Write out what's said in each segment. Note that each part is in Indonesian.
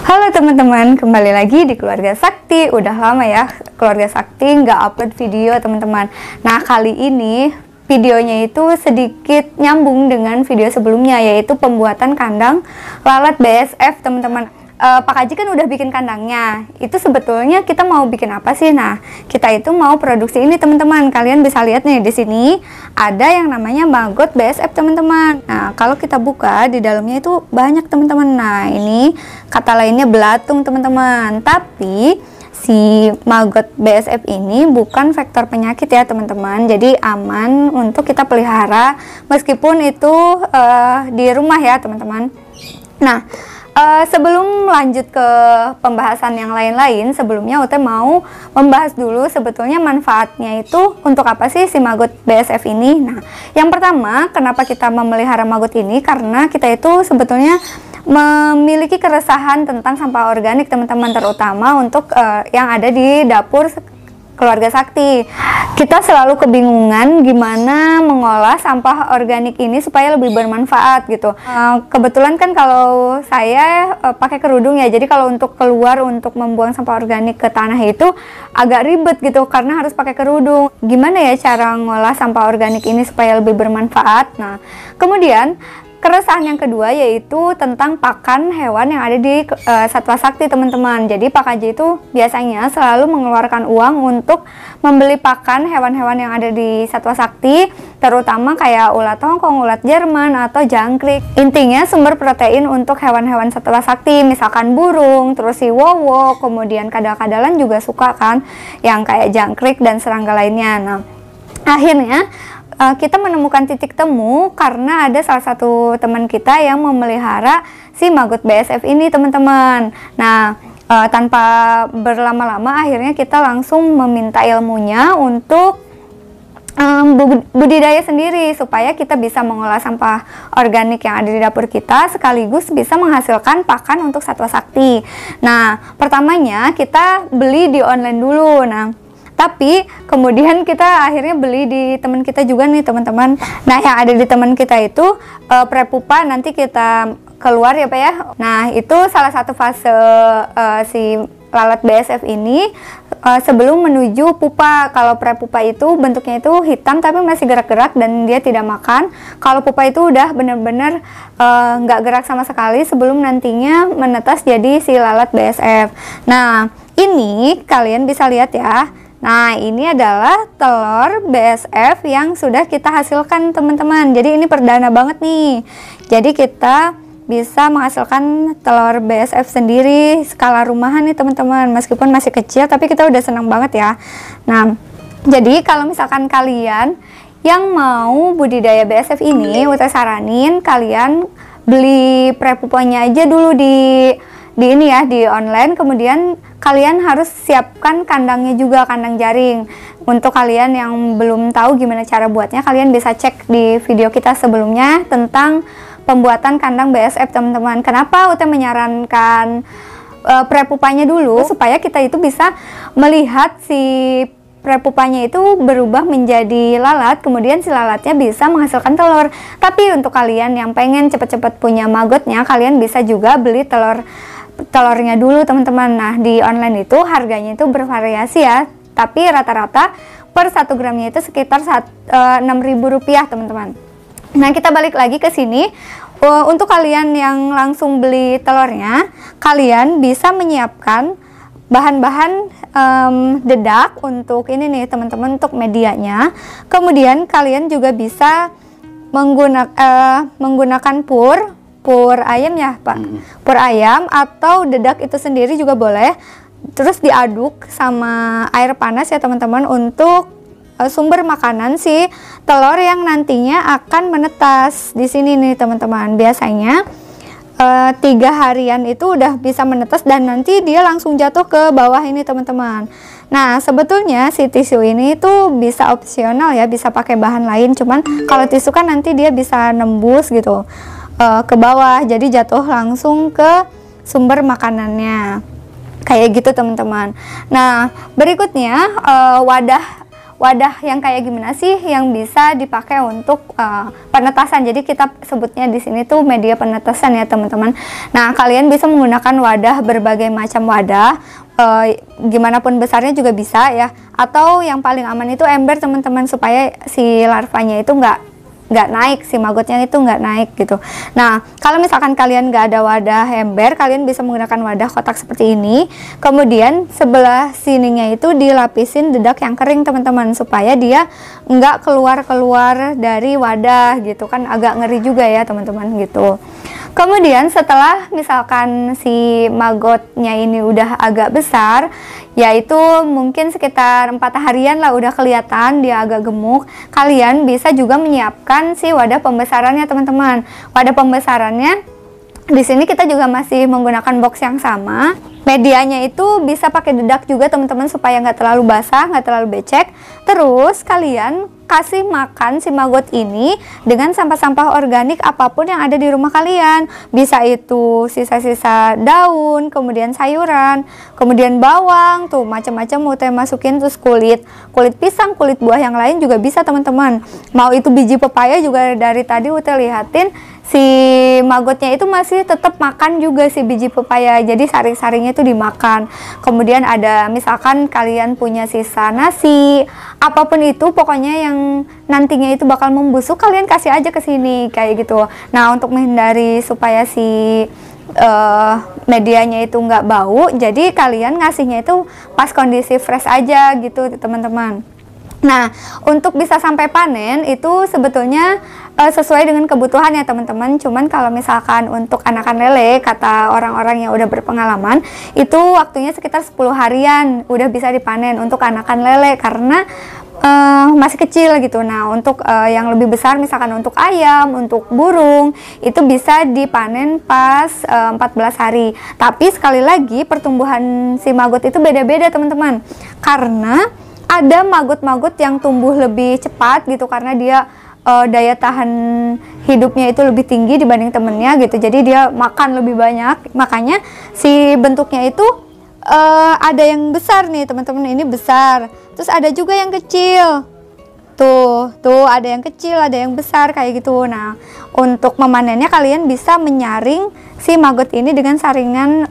Halo teman-teman, kembali lagi di Keluarga Sakti. Udah lama ya Keluarga Sakti nggak upload video teman-teman. Nah kali ini videonya itu sedikit nyambung dengan video sebelumnya, yaitu pembuatan kandang lalat BSF teman-teman. Pak Haji kan udah bikin kandangnya. Itu sebetulnya kita mau bikin apa sih? Nah, kita itu mau produksi ini teman-teman. Kalian bisa lihat nih di sini ada yang namanya maggot BSF teman-teman. Nah, kalau kita buka di dalamnya itu banyak teman-teman. Nah, ini kata lainnya belatung teman-teman. Tapi si maggot BSF ini bukan vektor penyakit ya teman-teman. Jadi aman untuk kita pelihara meskipun itu di rumah ya teman-teman. Nah, sebelum lanjut ke pembahasan yang lain-lain, sebelumnya Ute mau membahas dulu sebetulnya manfaatnya itu untuk apa sih si maggot BSF ini. Nah, yang pertama, kenapa kita memelihara maggot ini? Karena kita itu sebetulnya memiliki keresahan tentang sampah organik teman-teman, terutama untuk yang ada di dapur Keluarga Sakti. Kita selalu kebingungan gimana mengolah sampah organik ini supaya lebih bermanfaat gitu. Kebetulan kan kalau saya pakai kerudung ya, jadi kalau untuk keluar untuk membuang sampah organik ke tanah itu agak ribet gitu karena harus pakai kerudung. Gimana ya cara mengolah sampah organik ini supaya lebih bermanfaat? Nah, kemudian keresahan yang kedua yaitu tentang pakan hewan yang ada di Satwa Sakti teman-teman. Jadi Pak Haji itu biasanya selalu mengeluarkan uang untuk membeli pakan hewan-hewan yang ada di Satwa Sakti, terutama kayak ulat Hongkong, ulat Jerman, atau jangkrik. Intinya sumber protein untuk hewan-hewan Satwa Sakti, misalkan burung, terus si wowo, kemudian kadal-kadalan juga suka kan, yang kayak jangkrik dan serangga lainnya. Nah, akhirnya kita menemukan titik temu karena ada salah satu teman kita yang memelihara si maggot BSF ini teman-teman. Nah, tanpa berlama-lama akhirnya kita langsung meminta ilmunya untuk budidaya sendiri supaya kita bisa mengolah sampah organik yang ada di dapur kita sekaligus bisa menghasilkan pakan untuk Satwa Sakti. Nah, pertamanya kita beli di online dulu. Nah, tapi kemudian kita akhirnya beli di teman kita juga nih teman-teman. Nah, yang ada di teman kita itu prepupa, nanti kita keluar ya Pak ya. Nah, itu salah satu fase si lalat BSF ini sebelum menuju pupa. Kalau prepupa itu bentuknya itu hitam tapi masih gerak-gerak dan dia tidak makan. Kalau pupa itu udah benar-benar nggak gerak sama sekali sebelum nantinya menetas jadi si lalat BSF. Nah, ini kalian bisa lihat ya. Nah, ini adalah telur BSF yang sudah kita hasilkan teman-teman. Jadi ini perdana banget nih. Jadi kita bisa menghasilkan telur BSF sendiri skala rumahan nih teman-teman. Meskipun masih kecil tapi kita udah senang banget ya. Nah, jadi kalau misalkan kalian yang mau budidaya BSF ini, Ute saranin kalian beli prepupanya aja dulu di ini ya, di online. Kemudian kalian harus siapkan kandangnya juga, kandang jaring. Untuk kalian yang belum tahu gimana cara buatnya, kalian bisa cek di video kita sebelumnya tentang pembuatan kandang BSF teman-teman. Kenapa Ute menyarankan prepupanya dulu? Supaya kita itu bisa melihat si prepupanya itu berubah menjadi lalat, kemudian si lalatnya bisa menghasilkan telur. Tapi untuk kalian yang pengen cepet-cepet punya maggotnya, kalian bisa juga beli telurnya dulu teman-teman. Nah, di online itu harganya itu bervariasi ya, tapi rata-rata per 1 gramnya itu sekitar Rp6.000 teman-teman. Nah, kita balik lagi ke sini. Untuk kalian yang langsung beli telurnya, kalian bisa menyiapkan bahan-bahan dedak untuk ini nih teman-teman, untuk medianya. Kemudian kalian juga bisa menggunakan pur ayam ya Pak, pur ayam atau dedak itu sendiri juga boleh. Terus diaduk sama air panas ya teman-teman untuk sumber makanan si telur yang nantinya akan menetas di sini nih teman-teman. Biasanya 3 harian itu udah bisa menetas dan nanti dia langsung jatuh ke bawah ini teman-teman. Nah, sebetulnya si tisu ini tuh bisa opsional ya, bisa pakai bahan lain. Cuman kalau tisu kan nanti dia bisa nembus gitu ke bawah, jadi jatuh langsung ke sumber makanannya kayak gitu teman-teman. Nah, berikutnya wadah yang kayak gimana sih yang bisa dipakai untuk penetasan. Jadi kita sebutnya di sini tuh media penetasan ya teman-teman. Nah, kalian bisa menggunakan wadah, berbagai macam wadah, gimana pun besarnya juga bisa ya. Atau yang paling aman itu ember teman-teman, supaya si larvanya itu nggak naik, si magotnya itu nggak naik gitu. Nah, kalau misalkan kalian nggak ada wadah ember, kalian bisa menggunakan wadah kotak seperti ini. Kemudian sebelah sininya itu dilapisin dedak yang kering teman-teman, supaya dia nggak keluar-keluar dari wadah gitu kan, agak ngeri juga ya teman-teman gitu. Kemudian setelah misalkan si magotnya ini udah agak besar, yaitu mungkin sekitar 4 harian lah udah kelihatan dia agak gemuk, kalian bisa juga menyiapkan si wadah pembesarannya teman-teman. Wadah pembesarannya di sini kita juga masih menggunakan box yang sama. Medianya itu bisa pakai dedak juga teman-teman, supaya nggak terlalu basah, nggak terlalu becek. Terus kalian kasih makan si maggot ini dengan sampah-sampah organik apapun yang ada di rumah kalian. Bisa itu sisa-sisa daun, kemudian sayuran, kemudian bawang, tuh macam-macam mau teh masukin, terus kulit pisang, kulit buah yang lain juga bisa teman-teman. Mau itu biji pepaya juga, dari tadi Ute lihatin si maggotnya itu masih tetap makan juga si biji pepaya, jadi saring-saringnya itu dimakan. Kemudian ada misalkan kalian punya sisa nasi, apapun itu pokoknya yang nantinya itu bakal membusuk, kalian kasih aja ke sini kayak gitu. Nah, untuk menghindari supaya si medianya itu nggak bau, jadi kalian ngasihnya itu pas kondisi fresh aja gitu teman-teman. Nah, untuk bisa sampai panen itu sebetulnya sesuai dengan kebutuhan ya teman-teman. Cuman kalau misalkan untuk anakan lele, kata orang-orang yang udah berpengalaman, itu waktunya sekitar 10 harian udah bisa dipanen untuk anakan lele, karena masih kecil gitu. Nah, untuk yang lebih besar misalkan untuk ayam, untuk burung, itu bisa dipanen pas 14 hari. Tapi sekali lagi pertumbuhan si maggot itu beda-beda teman-teman, karena ada maggot-maggot yang tumbuh lebih cepat gitu, karena dia daya tahan hidupnya itu lebih tinggi dibanding temennya gitu, jadi dia makan lebih banyak, makanya si bentuknya itu ada yang besar nih teman-teman, ini besar, terus ada juga yang kecil, tuh ada yang kecil, ada yang besar kayak gitu. Nah, untuk memanennya kalian bisa menyaring si maggot ini dengan saringan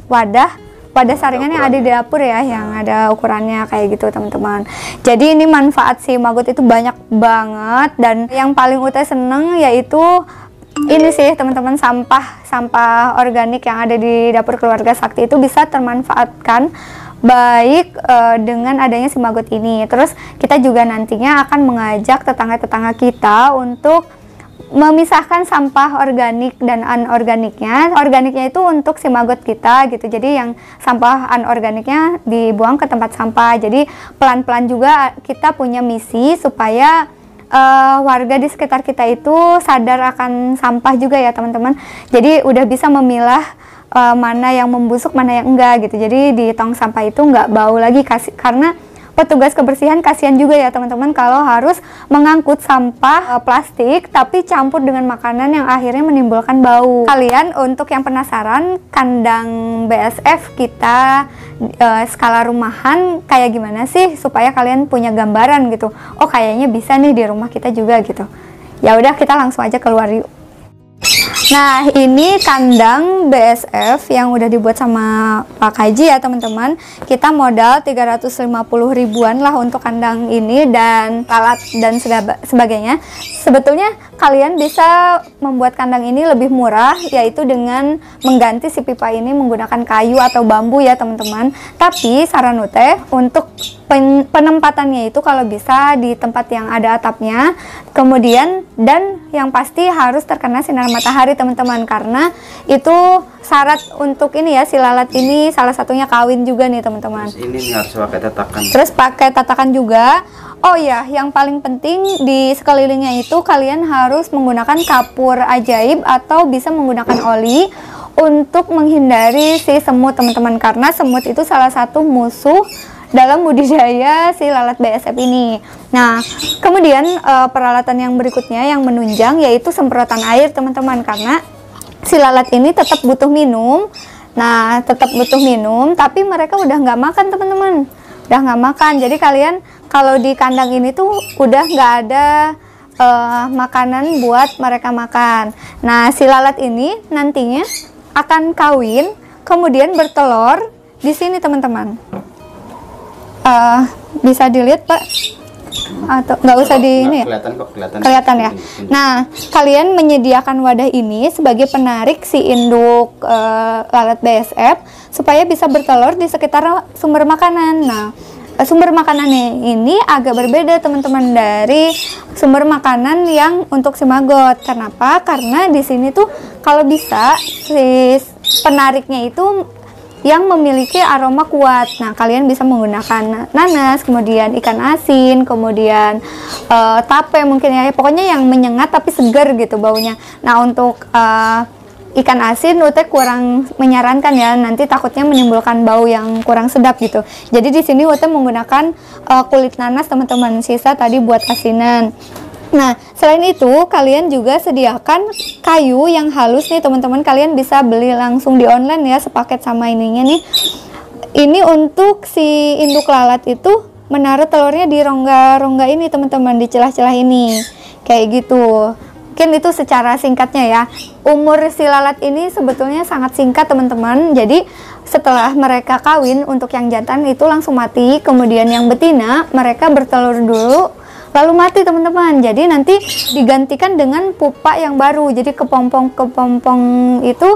wadah saringan yang ada di dapur ya, yang ada ukurannya kayak gitu teman-teman. Jadi ini manfaat si maggot itu banyak banget, dan yang paling Ute seneng yaitu ini sih teman-teman, sampah organik yang ada di dapur keluarga sakti itu bisa termanfaatkan baik dengan adanya si maggot ini. Terus kita juga nantinya akan mengajak tetangga-tetangga kita untuk memisahkan sampah organik dan anorganiknya. Organiknya itu untuk si maggot kita gitu, jadi yang sampah anorganiknya dibuang ke tempat sampah. Jadi pelan-pelan juga kita punya misi supaya warga di sekitar kita itu sadar akan sampah juga ya teman-teman. Jadi udah bisa memilah mana yang membusuk, mana yang enggak gitu. Jadi di tong sampah itu nggak bau lagi, karena petugas kebersihan kasihan juga ya teman-teman kalau harus mengangkut sampah plastik tapi campur dengan makanan yang akhirnya menimbulkan bau. Kalian untuk yang penasaran kandang BSF kita skala rumahan kayak gimana sih, supaya kalian punya gambaran gitu, oh kayaknya bisa nih di rumah kita juga gitu. Ya udah, kita langsung aja keluar yuk. Nah, ini kandang BSF yang udah dibuat sama Pak Haji ya teman-teman. Kita modal 350 ribuan lah untuk kandang ini dan alat dan sebagainya. Sebetulnya kalian bisa membuat kandang ini lebih murah, yaitu dengan mengganti si pipa ini menggunakan kayu atau bambu ya teman-teman. Tapi saran Ute untuk penempatannya itu kalau bisa di tempat yang ada atapnya, kemudian dan yang pasti harus terkena sinar matahari teman-teman, karena itu syarat untuk ini ya, si lalat ini salah satunya kawin juga nih teman-teman. Ini nih harus pakai tatakan. Terus pakai tatakan juga. Oh ya, yang paling penting di sekelilingnya itu kalian harus menggunakan kapur ajaib atau bisa menggunakan oli untuk menghindari si semut teman-teman, karena semut itu salah satu musuh dalam budidaya si lalat BSF ini. Nah, kemudian peralatan yang berikutnya yang menunjang yaitu semprotan air teman-teman, karena si lalat ini tetap butuh minum. Nah, tetap butuh minum, tapi mereka udah nggak makan teman-teman. udah nggak makan. Jadi kalian kalau di kandang ini tuh udah nggak ada makanan buat mereka makan. Nah, si lalat ini nantinya akan kawin, kemudian bertelur di sini teman-teman. Bisa dilihat Pak, atau nggak usah di ini ya? Kelihatan ya. Nah, kalian menyediakan wadah ini sebagai penarik si induk lalat BSF supaya bisa bertelur di sekitar sumber makanan. Nah, sumber makanannya ini agak berbeda teman-teman dari sumber makanan yang untuk si maggot. Kenapa? Karena di sini tuh kalau bisa si penariknya itu yang memiliki aroma kuat. Nah, kalian bisa menggunakan nanas, kemudian ikan asin, kemudian tape mungkin ya. Pokoknya yang menyengat tapi segar gitu baunya. Nah, untuk ikan asin Ute kurang menyarankan ya, nanti takutnya menimbulkan bau yang kurang sedap gitu. Jadi di sini Ute menggunakan kulit nanas teman-teman, sisa tadi buat asinan. Nah, selain itu kalian juga sediakan kayu yang halus nih teman-teman. Kalian bisa beli langsung di online ya, sepaket sama ininya nih. Ini untuk si induk lalat itu menaruh telurnya di rongga-rongga ini teman-teman, di celah-celah ini. Kayak gitu. Mungkin itu secara singkatnya ya. Umur si lalat ini sebetulnya sangat singkat teman-teman. Jadi setelah mereka kawin, untuk yang jantan itu langsung mati. Kemudian yang betina mereka bertelur dulu lalu mati teman-teman. Jadi nanti digantikan dengan pupa yang baru. Jadi kepompong itu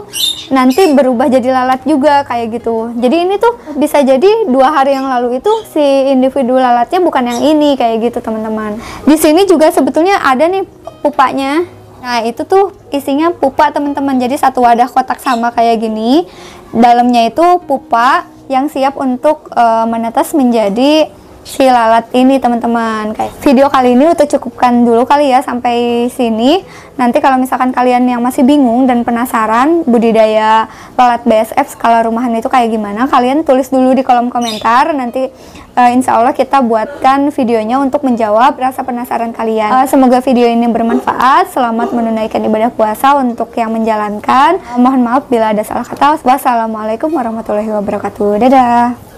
nanti berubah jadi lalat juga kayak gitu. Jadi ini tuh bisa jadi 2 hari yang lalu itu si individu lalatnya bukan yang ini kayak gitu teman-teman. Di sini juga sebetulnya ada nih pupanya. Nah, itu tuh isinya pupa teman-teman. Jadi satu wadah kotak sama kayak gini. Dalamnya itu pupa yang siap untuk menetas menjadi si lalat ini teman-teman. Kayak video kali ini Ute cukupkan dulu kali ya sampai sini. Nanti kalau misalkan kalian yang masih bingung dan penasaran budidaya lalat BSF skala rumahan itu kayak gimana, kalian tulis dulu di kolom komentar. Nanti insya Allah kita buatkan videonya untuk menjawab rasa penasaran kalian. Semoga video ini bermanfaat. Selamat menunaikan ibadah puasa untuk yang menjalankan. Mohon maaf bila ada salah kata. Wassalamualaikum warahmatullahi wabarakatuh. Dadah.